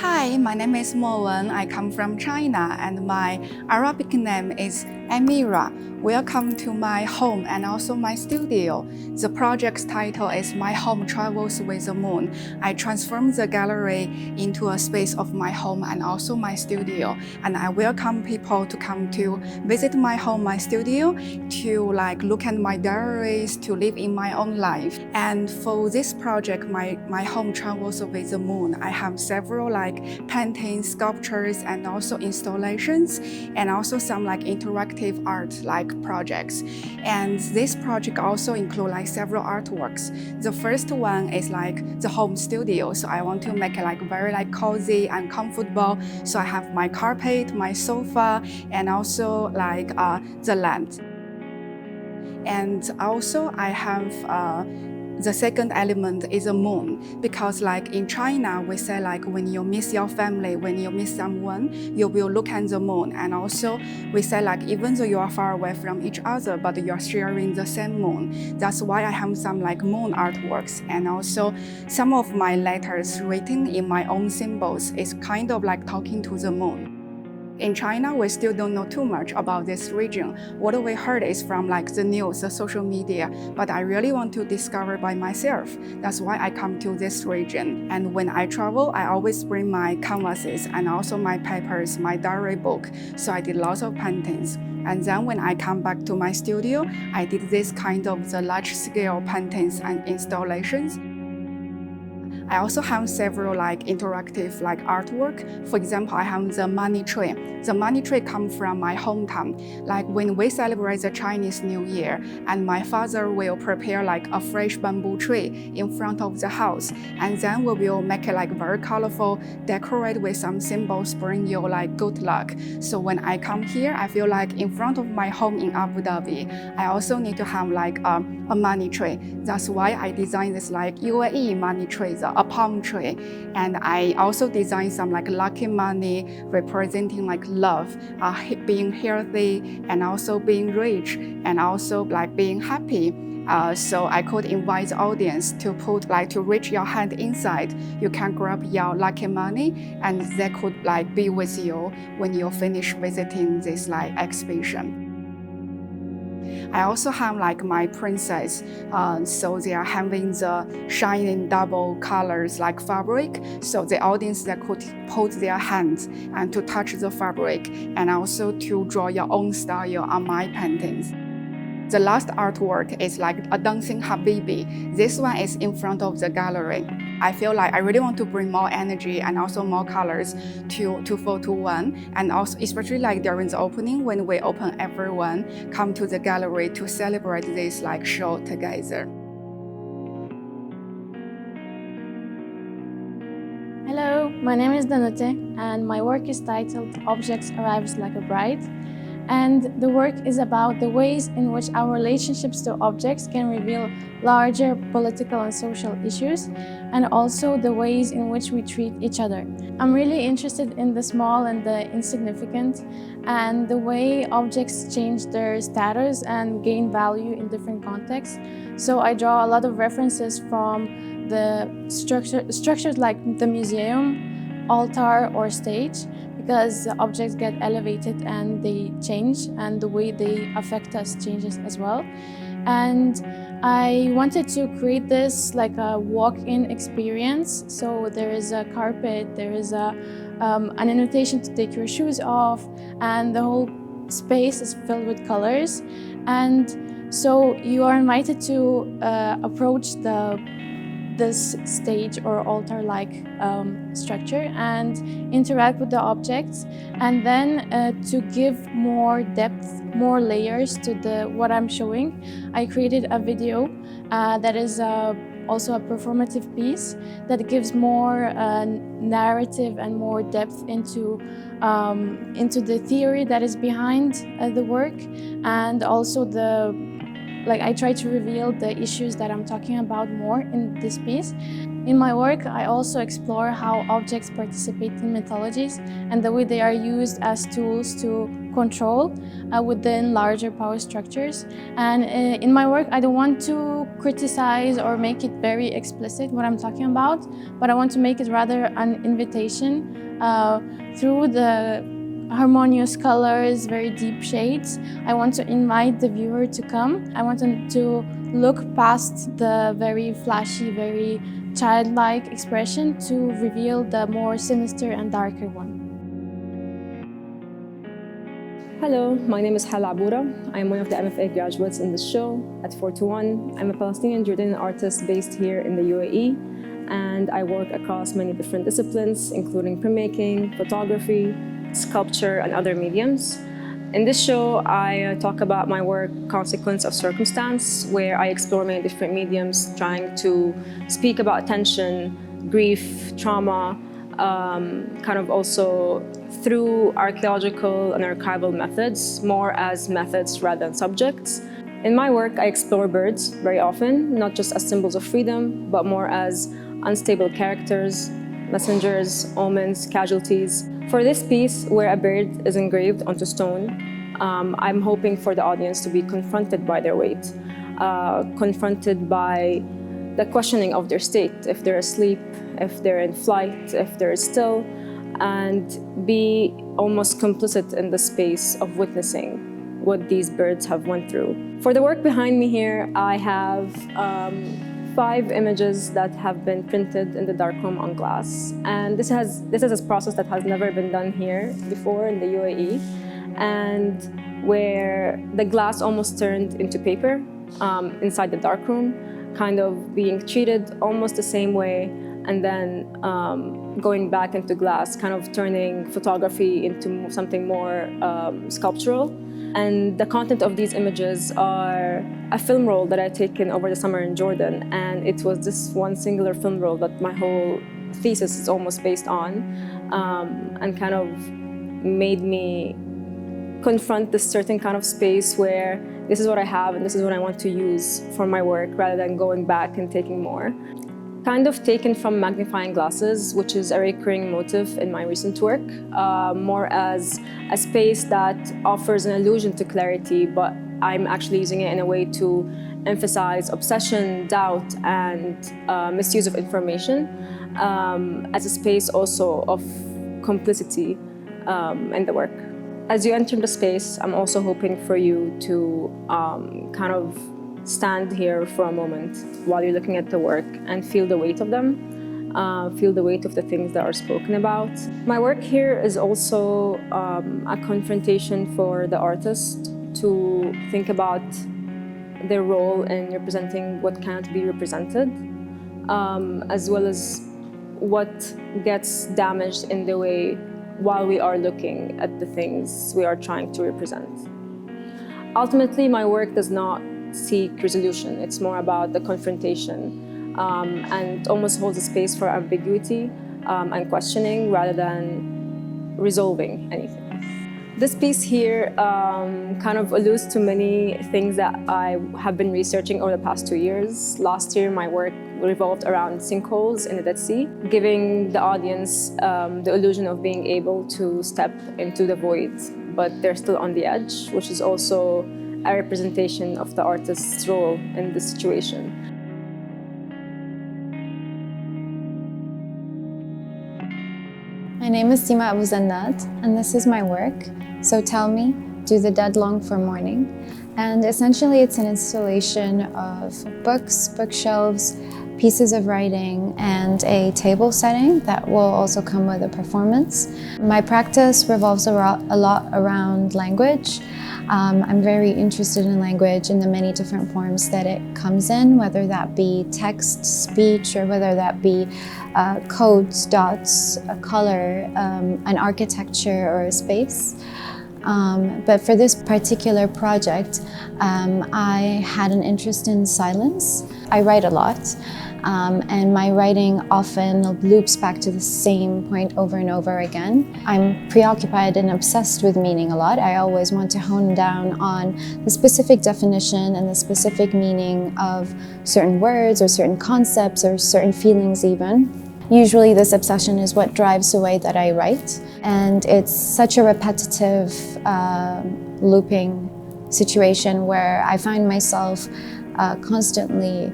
Hi, my name is Mo Wen. I come from China and my Arabic name is Amira. Welcome to my home and also my studio. The project's title is My Home Travels with the Moon. I transform the gallery into a space of my home and also my studio. And I welcome people to come to visit my home, my studio, to look at my diaries, to live in my own life. And for this project, my home travels with the moon, I have several paintings, sculptures, and also installations, and also some interactive art projects. And this project also include several artworks. The first one is the home studio. So I want to make it very cozy and comfortable. So I have my carpet, my sofa, and also the lamp. And also I have the second element is a moon, because in China, we say when you miss your family, when you miss someone, you will look at the moon. And also we say even though you are far away from each other, but you are sharing the same moon. That's why I have some moon artworks. And also some of my letters written in my own symbols is kind of talking to the moon. In China, we still don't know too much about this region. What we heard is from the news, the social media, but I really want to discover by myself. That's why I come to this region. And when I travel, I always bring my canvases and also my papers, my diary book. So I did lots of paintings. And then when I come back to my studio, I did this kind of the large-scale paintings and installations. I also have several interactive artwork. For example, I have the money tree. The money tree comes from my hometown. When we celebrate the Chinese New Year, and my father will prepare a fresh bamboo tree in front of the house, and then we will make it very colorful, decorate with some symbols, bring you good luck. So when I come here, I feel in front of my home in Abuظbي, I also need to have a money tree. That's why I designed this UAE money tree, a palm tree. And I also designed some lucky money representing love, being healthy, and also being rich, and also being happy. So I could invite the audience to put to reach your hand inside. You can grab your lucky money, and they could be with you when you finish visiting this exhibition. I also have my princess, so they are having the shining double colors fabric, so the audience they could put their hands and to touch the fabric, and also to draw your own style on my paintings. The last artwork is a dancing habibi. This one is in front of the gallery. I feel I really want to bring more energy and also more colors to photo one, and also especially during the opening, when we open, everyone come to the gallery to celebrate this show together. Hello, my name is Danute, and my work is titled Objects Arrives Like a Bride. And the work is about the ways in which our relationships to objects can reveal larger political and social issues, and also the ways in which we treat each other. I'm really interested in the small and the insignificant, and the way objects change their status and gain value in different contexts. So I draw a lot of references from the structures like the museum, altar, or stage, because the objects get elevated and they change, and the way they affect us changes as well. And I wanted to create this a walk-in experience. So there is a carpet, there is an invitation to take your shoes off, and the whole space is filled with colors. And so you are invited to approach this stage or altar-like structure and interact with the objects, and then to give more depth, more layers to what I'm showing, I created a video that is also a performative piece that gives more narrative and more depth into the theory that is behind the work, and also I try to reveal the issues that I'm talking about more in this piece. In my work, I also explore how objects participate in mythologies and the way they are used as tools to control within larger power structures. And in my work, I don't want to criticize or make it very explicit what I'm talking about, but I want to make it rather an invitation through the harmonious colors, very deep shades. I want to invite the viewer to come. I want them to look past the very flashy, very childlike expression to reveal the more sinister and darker one. Hello, my name is Hala Aboura. I am one of the MFA graduates in this show at 421. I'm a Palestinian Jordanian artist based here in the UAE, and I work across many different disciplines, including printmaking, photography, sculpture, and other mediums. In this show, I talk about my work, Consequence of Circumstance, where I explore many different mediums, trying to speak about tension, grief, trauma, kind of also through archaeological and archival methods, more as methods rather than subjects. In my work, I explore birds very often, not just as symbols of freedom, but more as unstable characters, messengers, omens, casualties. For this piece, where a bird is engraved onto stone, I'm hoping for the audience to be confronted by their weight, confronted by the questioning of their state, if they're asleep, if they're in flight, if they're still, and be almost complicit in the space of witnessing what these birds have went through. For the work behind me here, I have 5 images that have been printed in the darkroom on glass. And this is a process that has never been done here before in the UAE, and where the glass almost turned into paper inside the darkroom, kind of being treated almost the same way, and then going back into glass, kind of turning photography into something more sculptural. And the content of these images are a film roll that I'd taken over the summer in Jordan. And it was this one singular film roll that my whole thesis is almost based on, and kind of made me confront this certain kind of space where this is what I have and this is what I want to use for my work, rather than going back and taking more. Kind of taken from magnifying glasses, which is a recurring motif in my recent work, more as a space that offers an illusion to clarity, but I'm actually using it in a way to emphasize obsession, doubt, and misuse of information, as a space also of complicity in the work. As you enter the space, I'm also hoping for you to kind of stand here for a moment while you're looking at the work and feel the weight of them, feel the weight of the things that are spoken about. My work here is also a confrontation for the artist to think about their role in representing what cannot be represented, as well as what gets damaged in the way while we are looking at the things we are trying to represent. Ultimately, my work does not seek resolution. It's more about the confrontation, and almost holds a space for ambiguity and questioning rather than resolving anything. This piece here kind of alludes to many things that I have been researching over the past 2 years. Last year, my work revolved around sinkholes in the Dead Sea, giving the audience the illusion of being able to step into the void, but they're still on the edge, which is also a representation of the artist's role in this situation. My name is Sima Abu Zannat, and this is my work, So Tell Me, Do the Dead Long for Mourning? And essentially it's an installation of books, bookshelves, pieces of writing, and a table setting that will also come with a performance. My practice revolves a lot around language. I'm very interested in language in the many different forms that it comes in, whether that be text, speech, or whether that be codes, dots, a color, an architecture, or a space. But for this particular project, I had an interest in silence. I write a lot, and my writing often loops back to the same point over and over again. I'm preoccupied and obsessed with meaning a lot. I always want to hone down on the specific definition and the specific meaning of certain words or certain concepts or certain feelings even. Usually this obsession is what drives the way that I write. And it's such a repetitive looping situation where I find myself constantly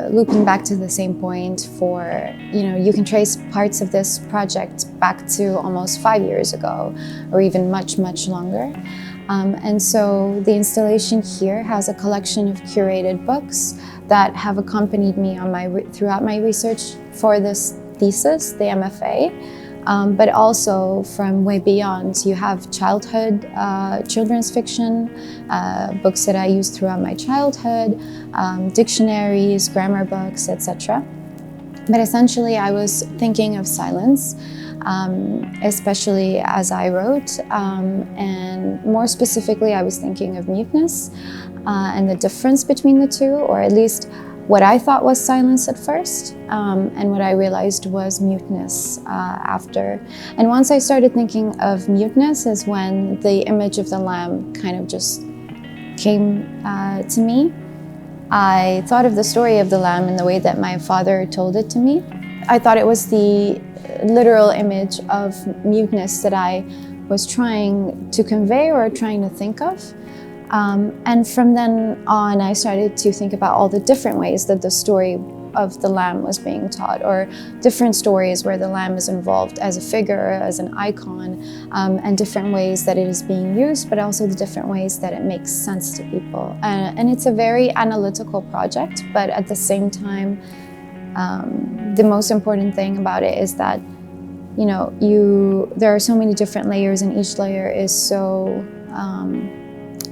looping back to the same point for, you can trace parts of this project back to almost 5 years ago, or even much, much longer. And so the installation here has a collection of curated books that have accompanied me on throughout my research for this thesis, the MFA. But also from way beyond. You have childhood, children's fiction, books that I used throughout my childhood, dictionaries, grammar books, etc. But essentially I was thinking of silence, especially as I wrote, and more specifically I was thinking of muteness and the difference between the two, or at least what I thought was silence at first, and what I realized was muteness after. And once I started thinking of muteness is when the image of the lamb kind of just came to me. I thought of the story of the lamb in the way that my father told it to me. I thought it was the literal image of muteness that I was trying to convey or trying to think of. And from then on, I started to think about all the different ways that the story of the lamb was being taught, or different stories where the lamb is involved as a figure, as an icon, and different ways that it is being used, but also the different ways that it makes sense to people. And it's a very analytical project, but at the same time, the most important thing about it is that, there are so many different layers, and each layer is so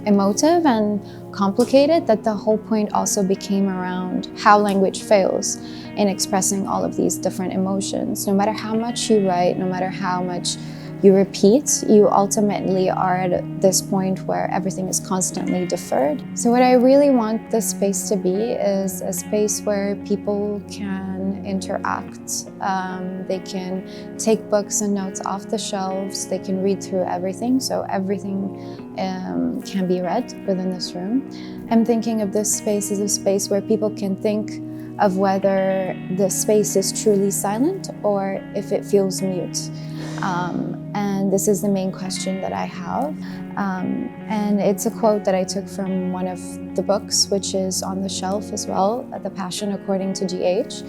emotive and complicated that the whole point also became around how language fails in expressing all of these different emotions. No matter how much you write, no matter how much you repeat, you ultimately are at this point where everything is constantly deferred. So what I really want this space to be is a space where people can interact. They can take books and notes off the shelves. They can read through everything, so everything can be read within this room. I'm thinking of this space as a space where people can think of whether the space is truly silent or if it feels mute. And this is the main question that I have. And it's a quote that I took from one of the books, which is on the shelf as well, The Passion According to G.H.,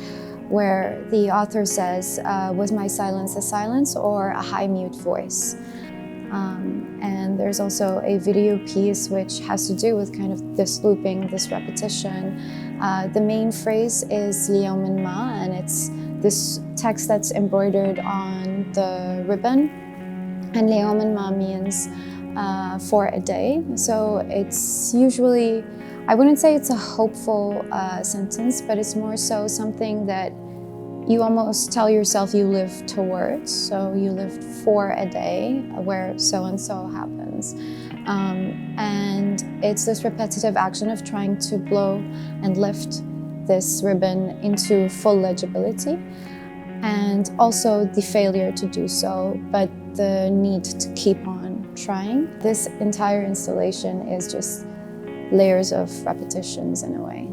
where the author says, was my silence a silence or a high mute voice? And there's also a video piece which has to do with kind of this looping, this repetition. The main phrase is ليوم ما, and it's this text that's embroidered on the ribbon. And ليوم ما means for a day. So it's usually, I wouldn't say it's a hopeful sentence, but it's more so something that you almost tell yourself you live towards. So you live for a day where so-and-so happens. And it's this repetitive action of trying to blow and lift this ribbon into full legibility, and also the failure to do so, but the need to keep on trying. This entire installation is just layers of repetitions in a way.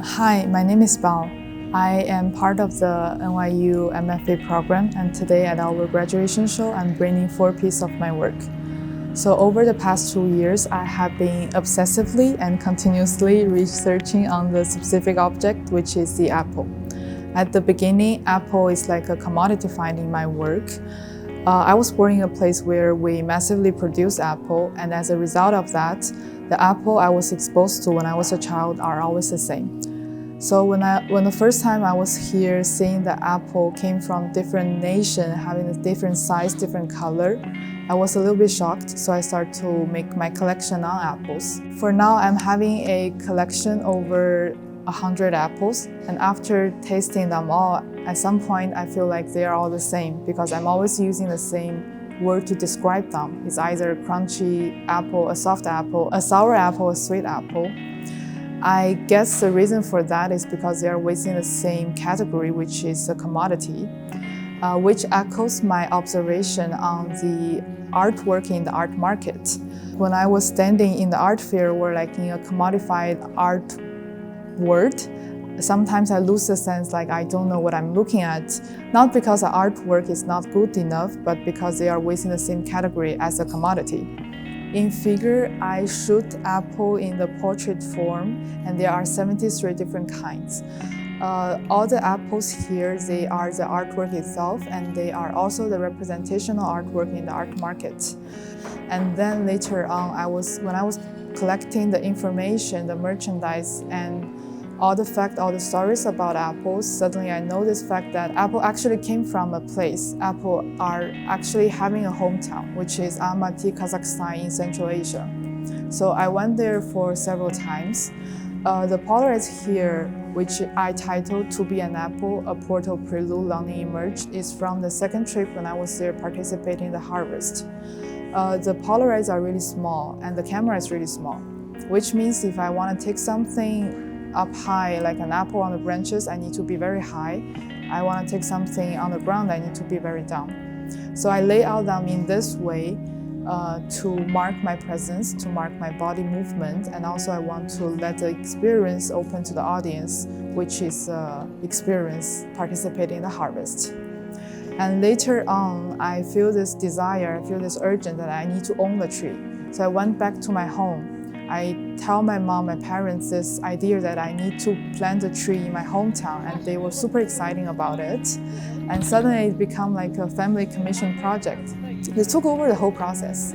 Hi, my name is Bao. I am part of the NYU MFA program, and today at our graduation show, I'm bringing 4 pieces of my work. So over the past 2 years, I have been obsessively and continuously researching on the specific object, which is the apple. At the beginning, apple is like a commodity find in my work. I was born in a place where we massively produce apple, and as a result of that, the apple I was exposed to when I was a child are always the same. So when the first time I was here, seeing the apple came from different nation, having a different size, different color, I was a little bit shocked, so I started to make my collection on apples. For now, I'm having a collection over 100 apples, and after tasting them all, at some point I feel like they are all the same because I'm always using the same word to describe them. It's either a crunchy apple, a soft apple, a sour apple, a sweet apple. I guess the reason for that is because they are within the same category, which is a commodity, which echoes my observation on the artwork in the art market. When I was standing in the art fair or like in a commodified art world, sometimes I lose the sense like I don't know what I'm looking at, not because the artwork is not good enough, but because they are within the same category as a commodity. In figure, I shoot apple in the portrait form, and there are 73 different kinds. All the apples here, they are the artwork itself, and they are also the representational artwork in the art market. And then later on, when I was collecting the information, the merchandise, and all the facts, all the stories about apples, suddenly I know this fact that apple actually came from a place. Apple are actually having a hometown, which is Almaty, Kazakhstan in Central Asia. So I went there for several times. The Polaroids here, which I titled To Be an Apple, A Portal Prelude Longing Emerged, is from the second trip when I was there participating in the harvest. The Polaroids are really small and the camera is really small, which means if I want to take something up high, like an apple on the branches, I need to be very high. I want to take something on the ground, I need to be very down. So I lay out them in this way to mark my presence, to mark my body movement, and also I want to let the experience open to the audience, which is experience participating in the harvest. And later on, I feel this desire, I feel this urgent that I need to own the tree. So I went back to my home. I tell my mom, my parents this idea that I need to plant a tree in my hometown, and they were super excited about it. And suddenly it became like a family commission project. They took over the whole process.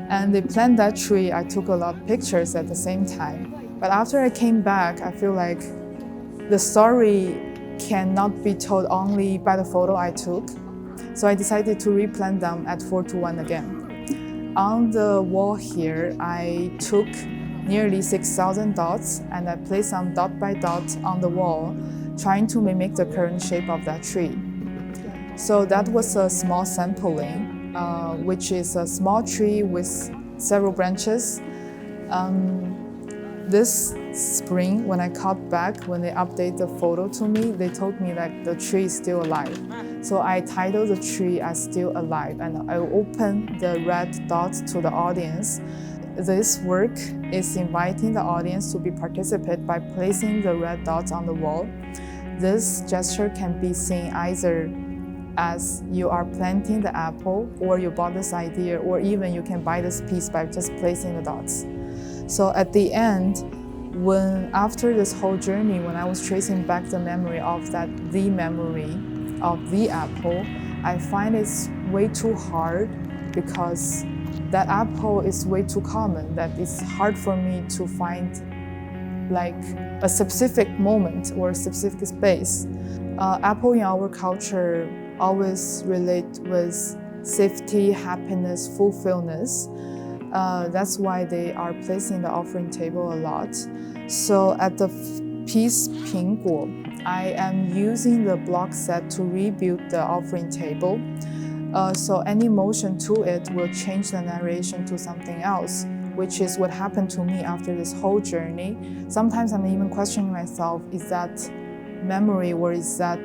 And they planted that tree. I took a lot of pictures at the same time. But after I came back, I feel like the story cannot be told only by the photo I took. So I decided to replant them at 4:1 again. On the wall here, I took nearly 6,000 dots and I placed them dot by dot on the wall, trying to mimic the current shape of that tree. So that was a small sampling, which is a small tree with several branches. This spring, when I caught back, when they update the photo to me, they told me that the tree is still alive. So I titled the tree as Still Alive, and I opened the red dots to the audience. This work is inviting the audience to be participate by placing the red dots on the wall. This gesture can be seen either as you are planting the apple, or you bought this idea, or even you can buy this piece by just placing the dots. So at the end, after this whole journey, when I was tracing back the memory of the memory of the apple, I find it's way too hard because that apple is way too common, that it's hard for me to find like a specific moment or a specific space. Apple in our culture always relate with safety, happiness, fulfillment. That's why they are placed in the offering table a lot. So at the piece 苹果, I am using the block set to rebuild the offering table. So any motion to it will change the narration to something else, which is what happened to me after this whole journey. Sometimes I'm even questioning myself, is that memory or is that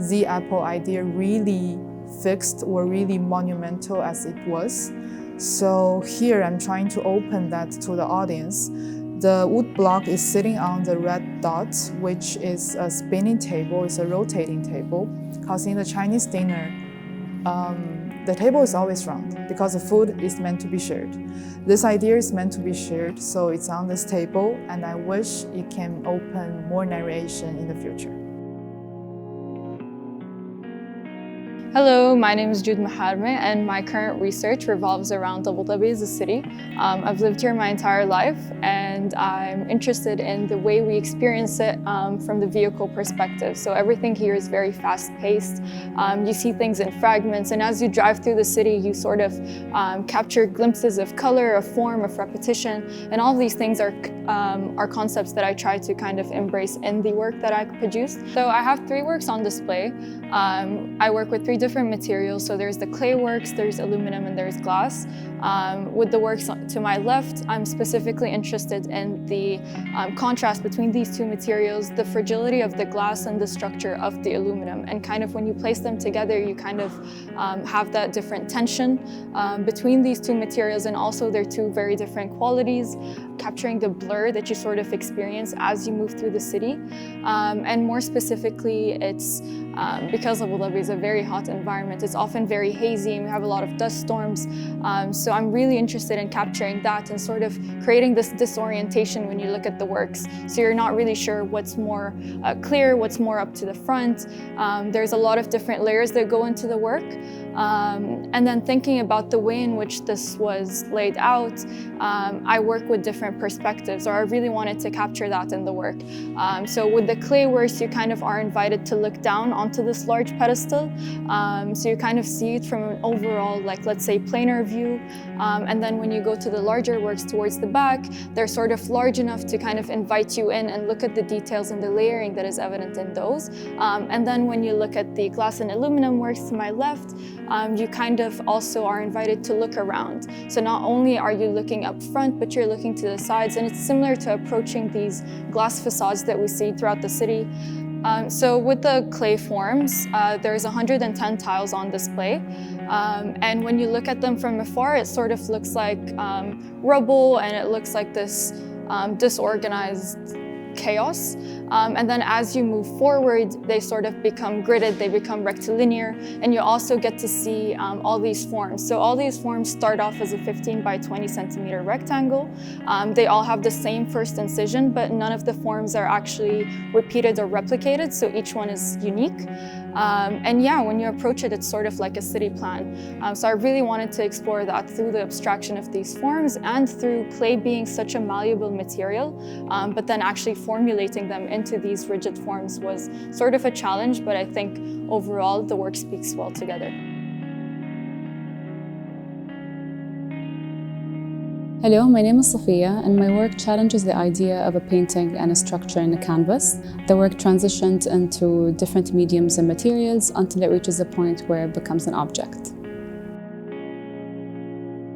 the apple idea really fixed or really monumental as it was? So here I'm trying to open that to the audience. The wood block is sitting on the red dot, which is a spinning table, it's a rotating table. Because in the Chinese dinner, the table is always round because the food is meant to be shared. This idea is meant to be shared, so it's on this table, and I wish it can open more narration in the future. Hello, my name is Jude Maharme, and my current research revolves around Abuظbي as a city. I've lived here my entire life, and I'm interested in the way we experience it from the vehicle perspective. So everything here is very fast-paced. You see things in fragments, and as you drive through the city, you sort of capture glimpses of color, of form, of repetition, and all of these things are concepts that I try to kind of embrace in the work that I produce. So I have 3 works on display. I work with 3 different materials. So there's the clay works, there's aluminum, and there's glass. With the works to my left, I'm specifically interested in the contrast between these 2 materials, the fragility of the glass and the structure of the aluminum. And kind of when you place them together, you kind of have that different tension between these 2 materials, and also their 2 very different qualities, capturing the blur that you sort of experience as you move through the city. And more specifically, it's because Abuظbي is a very hot environment, it's often very hazy and we have a lot of dust storms. So I'm really interested in capturing that and sort of creating this disorientation when you look at the works. So you're not really sure what's more clear, what's more up to the front. There's a lot of different layers that go into the work. And then thinking about the way in which this was laid out, I work with different perspectives, or I really wanted to capture that in the work. So with the clay works, you kind of are invited to look down onto this large pedestal. So you kind of see it from an overall, like let's say planar view. And then when you go to the larger works towards the back, they're sort of large enough to kind of invite you in and look at the details and the layering that is evident in those. And then when you look at the glass and aluminum works to my left, you kind of also are invited to look around. So not only are you looking up front, but you're looking to the sides, and it's similar to approaching these glass facades that we see throughout the city. So with the clay forms, there's 110 tiles on display. And when you look at them from afar, it sort of looks like rubble, and it looks like this disorganized chaos. And then as you move forward, they sort of become gridded, they become rectilinear, and you also get to see all these forms. So all these forms start off as a 15 by 20 centimeter rectangle. They all have the same first incision, but none of the forms are actually repeated or replicated, so each one is unique. And yeah, when you approach it, it's sort of like a city plan. So I really wanted to explore that through the abstraction of these forms and through clay being such a malleable material, but then actually formulating them into these rigid forms was sort of a challenge, but I think overall the work speaks well together. Hello, my name is Sophia, and my work challenges the idea of a painting and a structure in a canvas. The work transitions into different mediums and materials until it reaches a point where it becomes an object.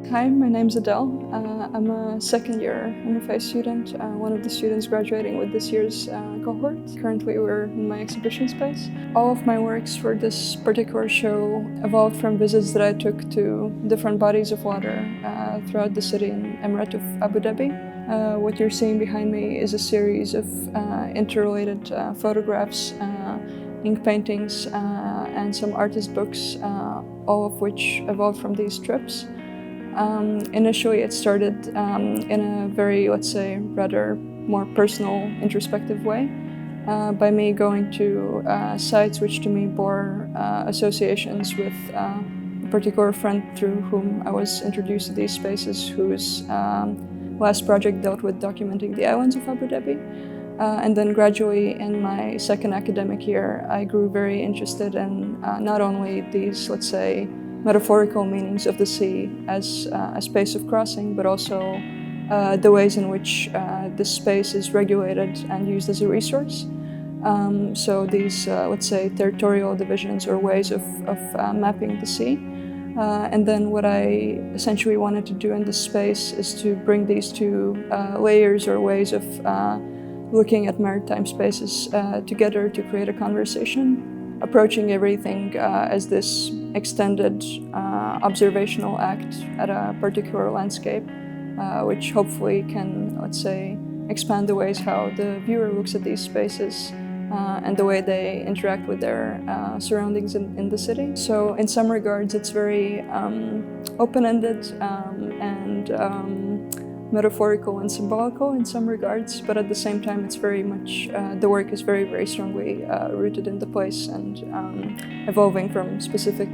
Hi, my name's Adele. I'm a second-year MFA student, one of the students graduating with this year's cohort. Currently, we're in my exhibition space. All of my works for this particular show evolved from visits that I took to different bodies of water throughout the city and Emirate of Abu Dhabi. What you're seeing behind me is a series of interrelated photographs, ink paintings, and some artist books, all of which evolved from these trips. Initially, it started in a very, let's say, rather more personal, introspective way, by me going to sites which to me bore associations with a particular friend through whom I was introduced to these spaces, whose last project dealt with documenting the islands of Abu Dhabi. And then gradually in my second academic year, I grew very interested in not only these, let's say, metaphorical meanings of the sea as a space of crossing, but also the ways in which this space is regulated and used as a resource. So these, let's say, territorial divisions or ways of mapping the sea. And then what I essentially wanted to do in this space is to bring these two layers or ways of looking at maritime spaces together to create a conversation, approaching everything as this extended observational act at a particular landscape, which hopefully can, let's say, expand the ways how the viewer looks at these spaces and the way they interact with their surroundings in the city. So in some regards, it's very open-ended and metaphorical and symbolical in some regards, but at the same time it's very much, the work is very, very strongly rooted in the place and evolving from specific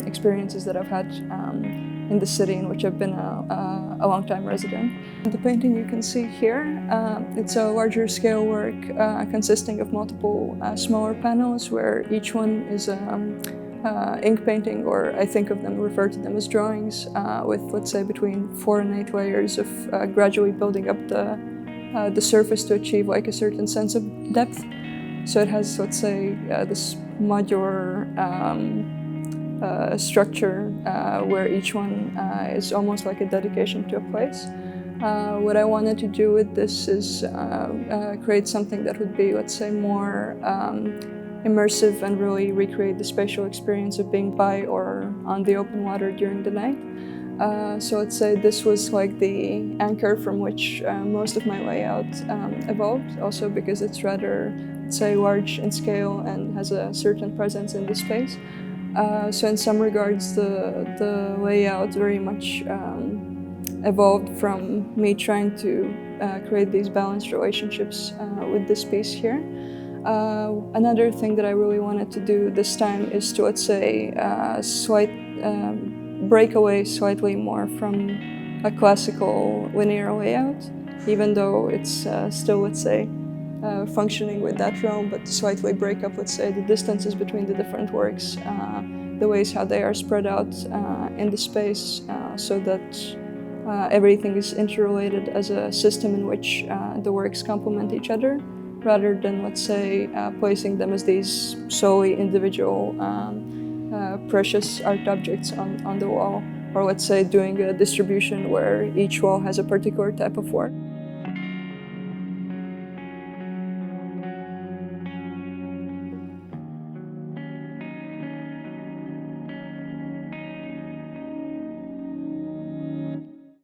experiences that I've had in the city in which I've been a long-time resident. The painting you can see here, it's a larger scale work consisting of multiple smaller panels where each one is ink painting, or I think of them, refer to them as drawings, with, let's say, between 4 and 8 layers of gradually building up the surface to achieve like a certain sense of depth. So it has, let's say, this modular structure where each one is almost like a dedication to a place. What I wanted to do with this is create something that would be, let's say, more immersive and really recreate the spatial experience of being by or on the open water during the night. So let's say this was like the anchor from which most of my layout evolved, also because it's rather, let's say, large in scale and has a certain presence in the space. So in some regards, the layout very much evolved from me trying to create these balanced relationships with this piece here. Another thing that I really wanted to do this time is to, let's say, break away slightly more from a classical linear layout, even though it's still, let's say, functioning with that realm, but slightly break up, let's say, the distances between the different works, the ways how they are spread out in the space, so that everything is interrelated as a system in which the works complement each other, rather than, let's say, placing them as these solely individual precious art objects on the wall, or let's say doing a distribution where each wall has a particular type of work.